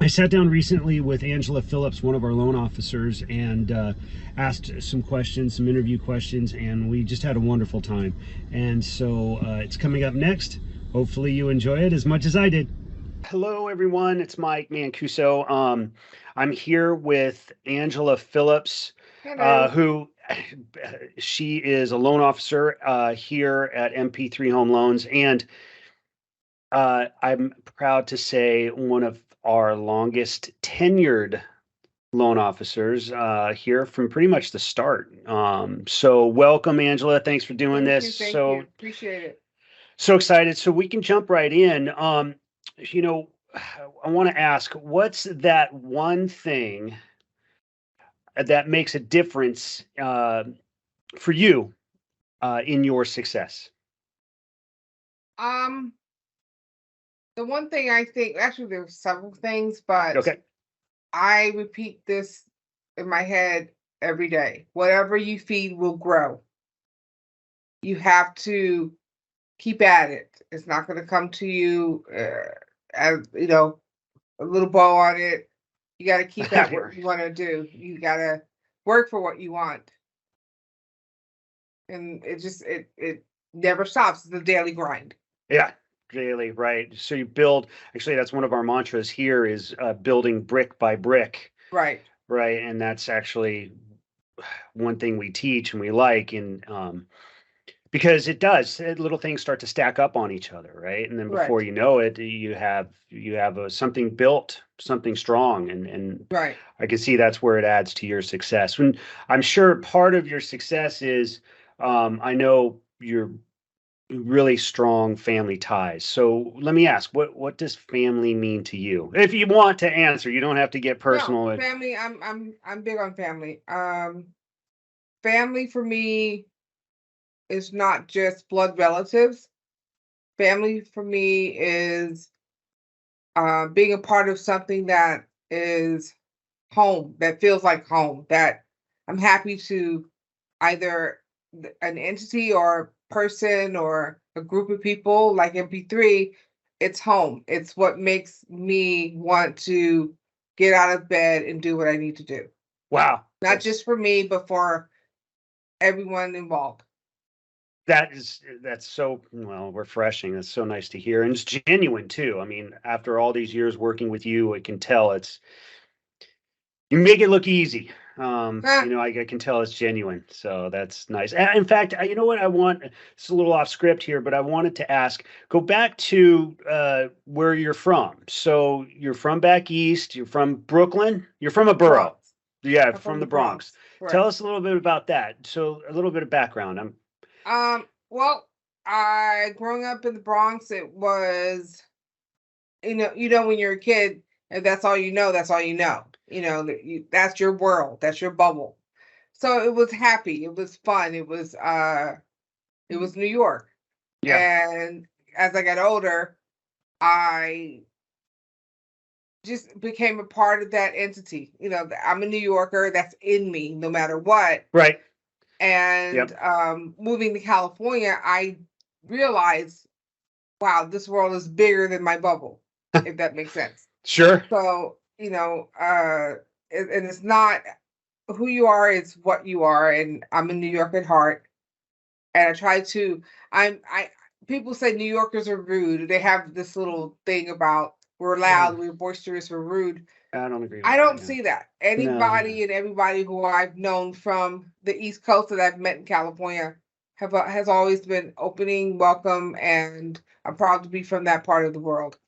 I sat down recently with Angela Phillips, one of our loan officers, and asked some questions, some interview questions, and we just had a wonderful time. And so it's coming up next. Hopefully you enjoy it as much as I did. Hello, everyone. It's Mike Mancuso. I'm here with Angela Phillips, Hello. who she is a loan officer here at MP3 Home Loans, and I'm proud to say one of our longest tenured loan officers here from pretty much the start. So welcome, Angela. Thanks for doing Thank this. you. Thank So you. Appreciate it. so excited. So we can jump right in. You know, I want to ask, what's that one thing that makes a difference for you in your success? Um, the one thing I think, actually, there's several things, but Okay. I repeat this in my head every day. Whatever you feed will grow. You have to keep at it. It's not going to come to you as, a little bow on it. You got to keep at what We're- you want to do. You got to work for what you want. And it never stops. It's a daily grind. Yeah, daily, right. So you build, actually, that's one of our mantras here is building brick by brick, Right. right? And that's actually one thing we teach and we like, and because it does, little things start to stack up on each other, right? And then before Right. you know it, you have something built, something strong, and Right. I can see that's where it adds to your success. When I'm sure part of your success is, I know you're really strong family ties. So let me ask, what does family mean to you? If you want to answer, you don't have to get No, personal. family, I'm big on family. Family for me is not just blood relatives. Family for me is being a part of something that is home, that feels like home, that I'm happy to either an entity or person or a group of people like MP3, it's home. It's what makes me want to get out of bed and do what I need to do. Wow, Not just for me, but for everyone involved. that's so well refreshing. That's so nice to hear, and it's genuine too. I mean, after all these years working with you, I can tell it's you make it look easy. Huh, I can tell it's genuine, so that's nice. In fact, you know what I want? It's a little off script here, but I wanted to ask. Go back to where you're from. So you're from back east. You're from Brooklyn. You're from a borough. Bronx. Yeah, I'm from from the the Bronx. Bronx. Tell Correct. us a little bit about that. So a little bit of background. I'm Well, I growing up in the Bronx, it was, when you're a kid, and that's all you know, that's all you know. That's your world, that's your bubble. So it was happy, it was fun, it was New York. yeah. And as I got older, I just became a part of that entity. I'm a New Yorker, that's in me no matter what. Right. And Yep. moving to California, I realized, wow, this world is bigger than my bubble, if that makes sense. Sure. So, and it's not who you are, it's what you are. And I'm a New York at heart. And I try to, I, people say New Yorkers are rude. They have this little thing about we're Uh, loud, we're boisterous, we're rude. I don't agree I with that. don't No. see that. No. Anybody and everybody who I've known from the East Coast that I've met in California has always been opening, welcome, and I'm proud to be from that part of the world.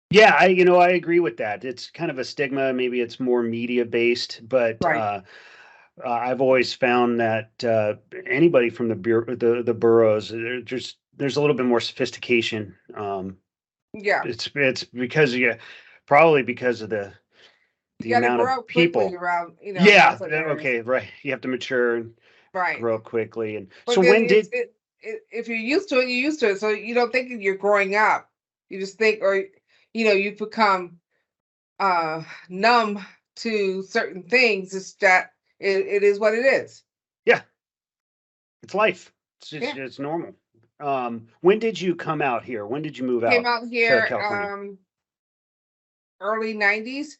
Yeah, I agree with that. It's kind of a stigma. Maybe it's more media based, but Right. I've always found that anybody from the boroughs, there's a little bit more sophistication. Yeah. It's because probably because of the You got to amount grow of up quickly people. around, Yeah. certain areas. Okay. Right. You have to mature and Right. grow up quickly. And so But then when did if you're used to it, you're used to it. So you don't think that you're growing up. You just think, or, you become numb to certain things. It's that it is what it is. yeah, it's life. Yeah. It's normal. When did you come out here? When did you move Came out out to here California? early 90s,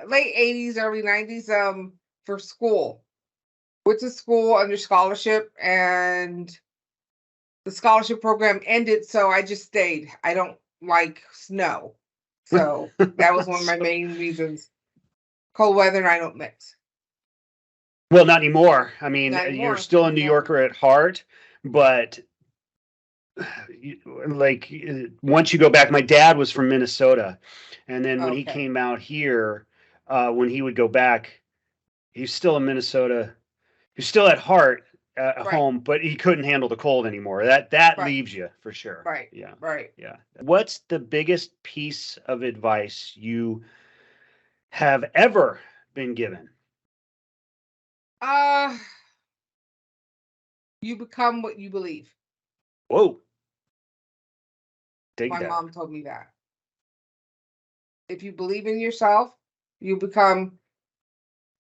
late 80s, early 90s, for school. Went to school under scholarship, and the scholarship program ended, so I just stayed. I don't like snow. So that was one of my So, main reasons. Cold weather and I don't mix. well, not anymore. I mean, Not you're anymore. still a New No. Yorker at heart, but like once you go back, my dad was from Minnesota, and then when he Okay. came out here, when he would go back, he's still in Minnesota. He's still at heart at Right. home, but he couldn't handle the cold anymore. That Right. leaves you for sure. Right. Yeah, Right. yeah. What's the biggest piece of advice you have ever been given? Uh, you become what you believe. Whoa, dig My that. mom told me that. If you believe in yourself, you become,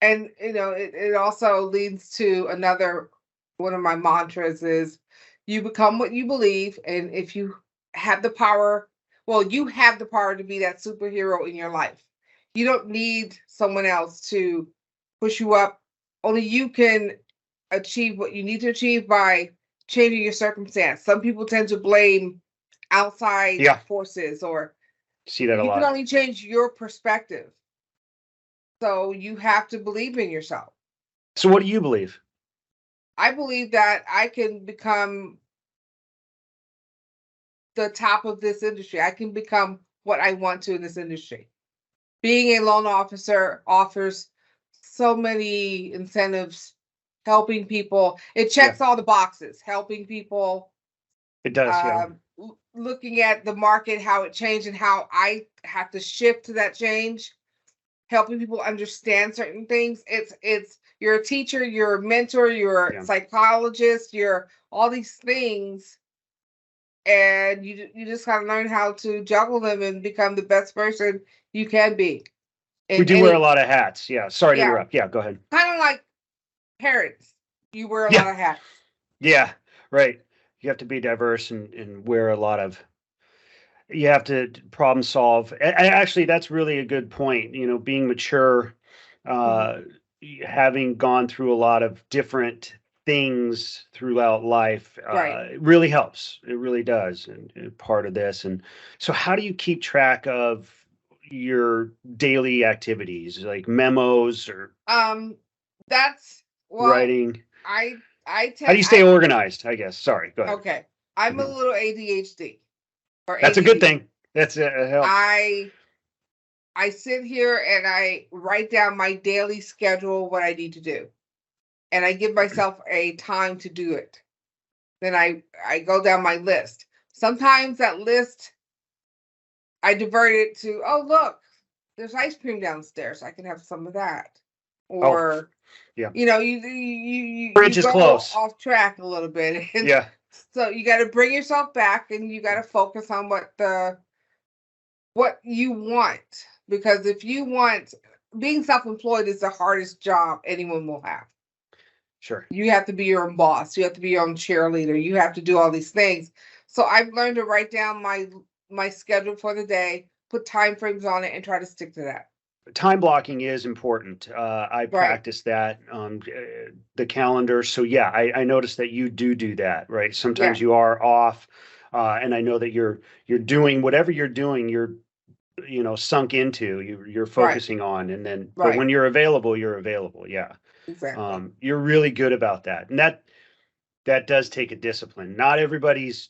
and it also leads to another one of my mantras is you become what you believe. And if you have the power, well, you have the power to be that superhero in your life. You don't need someone else to push you up. Only you can achieve what you need to achieve by changing your circumstance. Some people tend to blame outside Yeah, forces, or see that a you can lot. only change your perspective. So you have to believe in yourself. So, what do you believe? I believe that I can become the top of this industry. I can become what I want to in this industry. Being a loan officer offers so many incentives, helping people. It Yeah, checks all the boxes, helping people, it does. Yeah, looking at the market, how it changed, and how I have to shift to that change, helping people understand certain things. It's you're a teacher, you're a mentor, you're a yeah. psychologist, you're all these things, and you just gotta learn how to juggle them and become the best person you can be We in do wear a any. lot of hats. Yeah. Sorry to Yeah, interrupt. Yeah, go ahead. kind of like parents. You wear a Yeah, lot of hats. yeah. Right. You have to be diverse and wear a lot of. You have to problem solve. Actually, that's really a good point. You know, being mature, Mhm. uh, having gone through a lot of different things throughout life, Right. it really helps. It really does, and part of this. And so, how do you keep track of your daily activities, like memos or um that's, well, writing? i i How do tend you stay I organized? I guess. Sorry. Go ahead. okay, I'm a Mhm. little ADHD or That's a good ADD. thing. That's it helps. I I sit here and I write down my daily schedule, what I need to do, and I give myself a time to do it. Then I go down my list. Sometimes that list I divert it to, oh look, there's ice cream downstairs. I can have some of that. Oh, Or yeah. you Bridge is go close. off track a little bit, and Yeah. so you got to bring yourself back, and you got to focus on what you want. Because if you want, being self-employed is the hardest job anyone will have. Sure. You have to be your own boss, you have to be your own cheerleader, you have to do all these things. So I've learned to write down my schedule for the day, put time frames on it, and try to stick to that. Time blocking is important. I Right. practice that on the calendar. So yeah, I noticed that you do that, right? Yeah. Sometimes you are off, and I know that you're doing whatever you're doing. You're sunk into. You're Right. focusing on, and then but Right. when you're available, you're available. Yeah, Exactly. you're really good about that, and that does take a discipline. Not everybody's.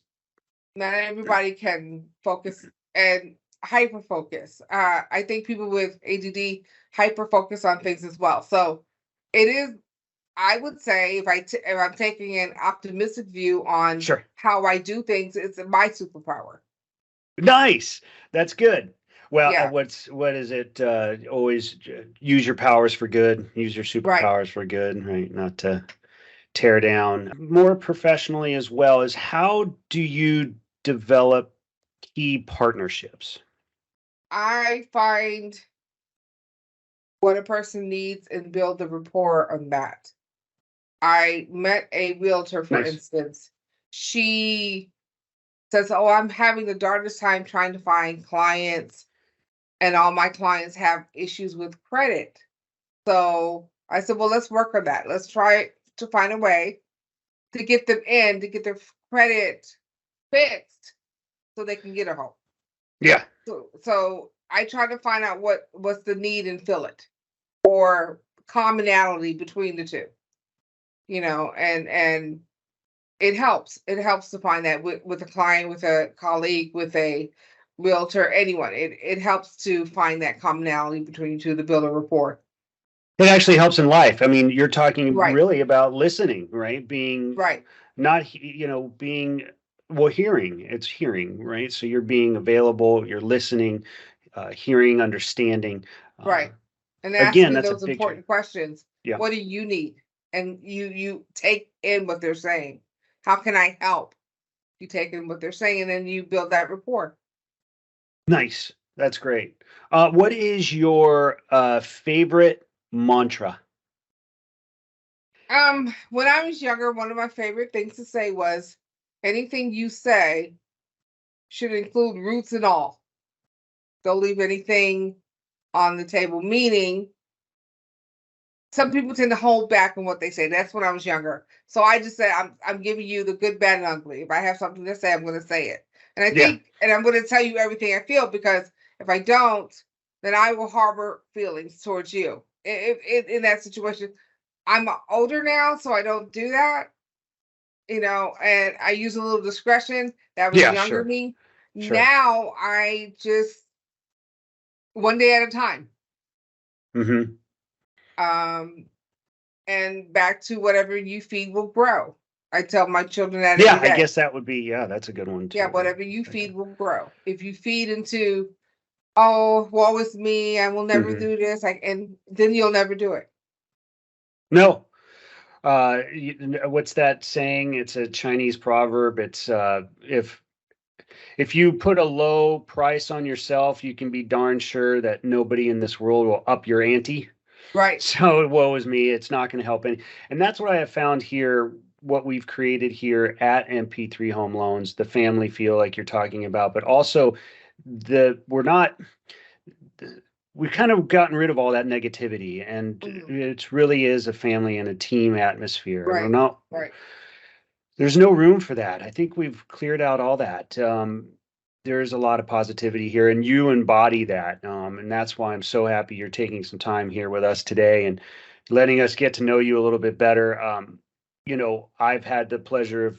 Not everybody can focus and hyper focus. I think people with ADD hyper focus on things as well. So it is. I would say if I'm taking an optimistic view on Sure. how I do things, it's my superpower. Nice. That's good. Well, Yeah. what is it? Always use your powers for good. Use your Right. superpowers for good, right? Not to tear down. More professionally as well as how do you develop key partnerships? I find what a person needs and build the rapport on that. I met a realtor, for Nice. instance. She says, "Oh, I'm having the darndest time trying to find clients. and all my clients have issues with credit. So I said, well, let's work on that. Let's try to find a way to get them in, to get their credit fixed so they can get a home. Yeah. So I try to find out what's the need and fill it, or commonality between the two, and it helps. It helps to find that with a client, with a colleague, with a realtor, anyone. It helps to find that commonality between you two to build a rapport. It actually helps in life. I mean, you're talking Right. really about listening, right? Being Right. not, being, well, hearing. It's hearing, right? So you're being available, you're listening, hearing, understanding. Right. And Again, asking that's a those big change. important questions. Yeah. What do you need? And you take in what they're saying. How can I help? You take in what they're saying, and then you build that rapport. Nice. That's great. What is your favorite mantra? When I was younger, one of my favorite things to say was, anything you say should include roots and all. Don't leave anything on the table. Meaning, some people tend to hold back on what they say. That's when I was younger. So I just said, I'm giving you the good, bad, and ugly. If I have something to say, I'm going to say it. And I Yeah. think, and I'm going to tell you everything I feel, because if I don't, then I will harbor feelings towards you. In that situation, I'm older now, so I don't do that. And I use a little discretion. That was Yeah, younger sure. me. Sure. Now I just, one day at a time. Mm-hmm. Um, and back to whatever you feed will grow. I tell my children that Yeah, every I day. guess that would be, yeah, that's a good one Yeah, too. whatever you Okay. feed will grow. If you feed into, oh, woe is me, I will never Mm-hmm. do this, and then you'll never do it. No. What's that saying? It's a Chinese proverb. It's if you put a low price on yourself, you can be darn sure that nobody in this world will up your ante. Right. So woe is me. It's not going to help any. And that's what I have found here. What we've created here at MP3 Home Loans, the family feel like you're talking about, but also we're not. We've kind of gotten rid of all that negativity, and Mhm. it really is a family and a team atmosphere. And we're Right. not. Right. There's no room for that. I think we've cleared out all that. There's a lot of positivity here, and you embody that. And that's why I'm so happy you're taking some time here with us today and letting us get to know you a little bit better. I've had the pleasure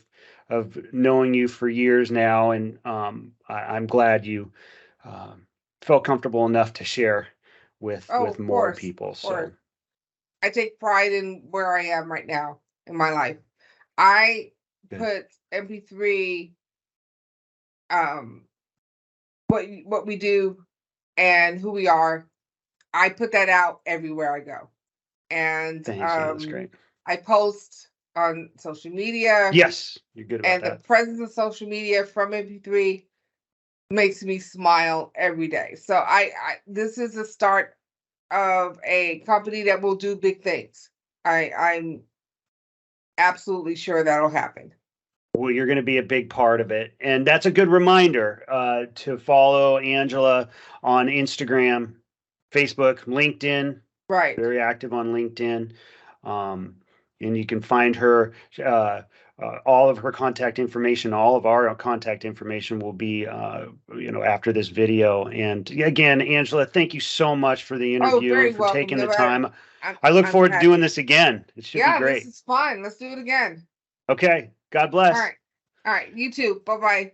of knowing you for years now, and I'm glad you um, felt comfortable enough to share Oh, with of more course. people. Of course. So I take pride in where I am right now in my life. I good. put MP3, um what we do and who we are. I put that out everywhere I go. And Thanks. Yeah, that's great. I post on social media, Yes, you're good about and the that. presence of social media from MP3 makes me smile every day. So this is the start of a company that will do big things. I'm absolutely sure that'll happen. Well, you're going to be a big part of it. And that's a good reminder to follow Angela on Instagram, Facebook, LinkedIn, Right. very active on LinkedIn. Um, and you can find her, all of her contact information, all of our contact information will be, after this video. And again, Angela, thank you so much for the Oh, interview and very for welcome. taking the No matter. time. I'm I look I'm forward to doing happy. this again. It should be Yeah, this great. is fun. Let's do it again. Okay. God All bless. right. All right. You too. Bye bye.